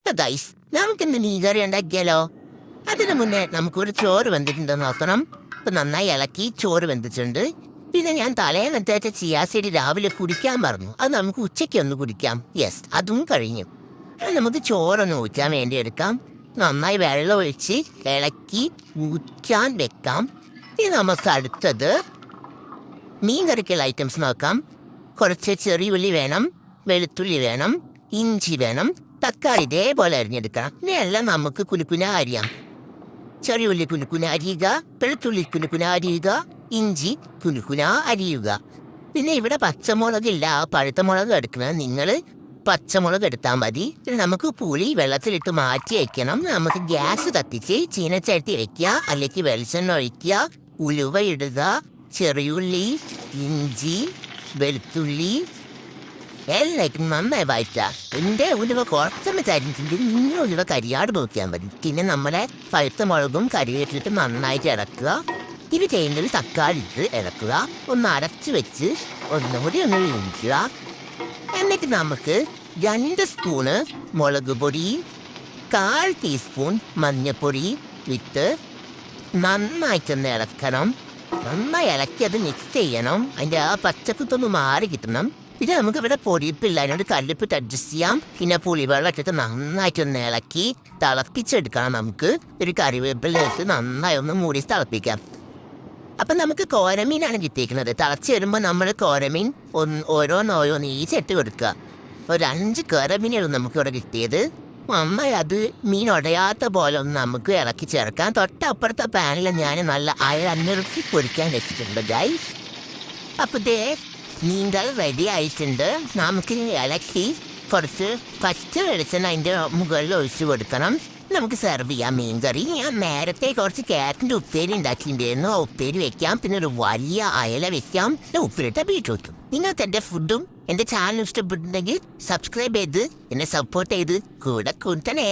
Guys, നമുക്കിന്ന് മീൻകറി ഉണ്ടാക്കിയാലോ? അതിനു മുന്നേ നമുക്കൊരു ചോറ് വെന്തിട്ടുണ്ടെന്ന് നോക്കണം. ഇപ്പൊ നന്നായി ഇളക്കി ചോറ് വെന്തിട്ടുണ്ട്. പിന്നെ ഞാൻ തലേന്നത്തേറ്റ ചിയാസീഡ് രാവിലെ കുടിക്കാൻ പറഞ്ഞു. അത് നമുക്ക് ഉച്ചയ്ക്ക് ഒന്ന് കുടിക്കാം. യെസ്, അതും കഴിഞ്ഞു. നമുക്ക് ചോറൊന്ന് ഊറ്റാൻ വേണ്ടി എടുക്കാം. നന്നായി വെള്ളം ഒഴിച്ച് ഇളക്കി ഊറ്റാൻ വെക്കാം. ഇനി നമുക്ക് അടുത്തത് മീൻ കറിക്കുള്ള ഐറ്റംസ് നോക്കാം. കുറച്ച് ചെറിയ ഉള്ളി വേണം, വെളുത്തുള്ളി വേണം, ഇഞ്ചി വേണം, തക്കാളി ഇതേപോലെ അരിഞ്ഞെടുക്കണം. ഇനിയെല്ലാം നമുക്ക് കുലുക്കുന അരിയാം. ചെറിയ ഉള്ളി കുലുക്കുന അരിയുക, വെളുത്തുള്ളി കുലുക്കുന അരിയുക, ഇഞ്ചി കുലുക്കുന അരിയുക. പിന്നെ ഇവിടെ പച്ചമുളകില്ല, പഴുത്ത മുളക് എടുക്കണം. നിങ്ങൾ പച്ചമുളക് എടുത്താൽ മതി. നമുക്ക് പുളി വെള്ളത്തിലിട്ട് മാറ്റി വയ്ക്കണം. നമുക്ക് ഗ്യാസ് കത്തിച്ച് ചീനച്ചട്ടി വയ്ക്കുക, അല്ലെങ്കിൽ വെളിച്ചെണ്ണ ഒഴിക്കുക, ഉലുവ ഇടുക, ചെറിയുള്ളി, ഇഞ്ചി, വെളുത്തുള്ളി എല്ലായിട്ടും നന്നായി വഴറ്റുക. എൻ്റെ ഉലുവ കുറച്ചൊന്ന് കരിഞ്ഞിട്ടുണ്ടെങ്കിൽ നിങ്ങൾ ഉലുവ കരിയാട് നോക്കിയാൽ മതി. പിന്നെ നമ്മളെ പഴുത്ത മുളകും കരിവേറ്റിലിട്ട് നന്നായിട്ട് ഇളക്കുക. ഇത് ചെയ്യുന്നത് തക്കാളി ഇട്ട് ഇളക്കുക, ഒന്ന് അരച്ച് വെച്ച് ഒന്നുകൂടി ഒന്ന് വേവിക്കുക. എന്നിട്ട് നമുക്ക് 2 സ്പൂണ് മുളക് പൊടി, 1/4 ടീസ്പൂൺ മഞ്ഞൾപ്പൊടി ഇട്ട് നന്നായിട്ടൊന്ന് ഇളക്കണം. നന്നായി ഇളക്കി അത് മിക്സ് ചെയ്യണം. അതിൻ്റെ ആ പച്ചക്കുത്തൊന്ന് മാറി കിട്ടണം. പിന്നെ നമുക്ക് ഇവിടെ പൊടിയിപ്പില്ല, അതിനോട് കല്ലിപ്പിട്ട് അഡ്ജസ്റ്റ് ചെയ്യാം. പിന്നെ പുളിവെള്ളം ഇട്ടിട്ട് നന്നായിട്ടൊന്ന് ഇളക്കി തിളപ്പിച്ചെടുക്കണം. നമുക്ക് ഒരു കറിവേപ്പില ഇട്ട് നന്നായി ഒന്ന് മൂടി തിളപ്പിക്കാം. അപ്പം നമുക്ക് കോരമീനാണ് കിട്ടിയിരിക്കുന്നത്. തിളച്ച് വരുമ്പോൾ നമ്മൾ കോരമീൻ ഓരോന്നോരോന്ന് ഈച്ചിട്ട് കൊടുക്കുക. ഒരു 5 കോരമീനായിരുന്നു നമുക്കിവിടെ കിട്ടിയത്. നന്നായി അത് മീൻ ഉടയാത്ത പോലെ ഒന്ന് നമുക്ക് ഇളക്കി ചേർക്കാം. തൊട്ടപ്പുറത്തെ പാനിൽ ഞാൻ നല്ല അയലഞ്ഞിറക്കി പൊരിക്കാൻ വെച്ചിട്ടുണ്ട് ഗൈസ്. അപ്പോൾ ദേ മീൻകറി റെഡി ആയിട്ടുണ്ട്. നമുക്ക് ഇളക്കി കുറച്ച് പച്ച വെളിച്ചെണ്ണ അതിൻ്റെ മുകളിൽ ഒഴിച്ച് കൊടുക്കണം. നമുക്ക് സെർവ് ചെയ്യാം മീൻകറി. ഞാൻ നേരത്തെ കുറച്ച് ക്യാരറ്റിൻ്റെ ഉപ്പേരി ഉണ്ടാക്കിയിട്ടുണ്ടായിരുന്നു. ആ ഉപ്പേരി വെക്കാം. പിന്നെ ഒരു വലിയ അയല വെക്കാം. ഉപ്പിലിട്ട ബീട്രൂട്ടും. നിങ്ങൾക്ക് എൻ്റെ ഫുഡും എൻ്റെ ചാനൽ ഇഷ്ടപ്പെട്ടിട്ടുണ്ടെങ്കിൽ സബ്സ്ക്രൈബ് ചെയ്ത് എന്നെ സപ്പോർട്ട് ചെയ്ത് കൂടെ കൂട്ടണേ.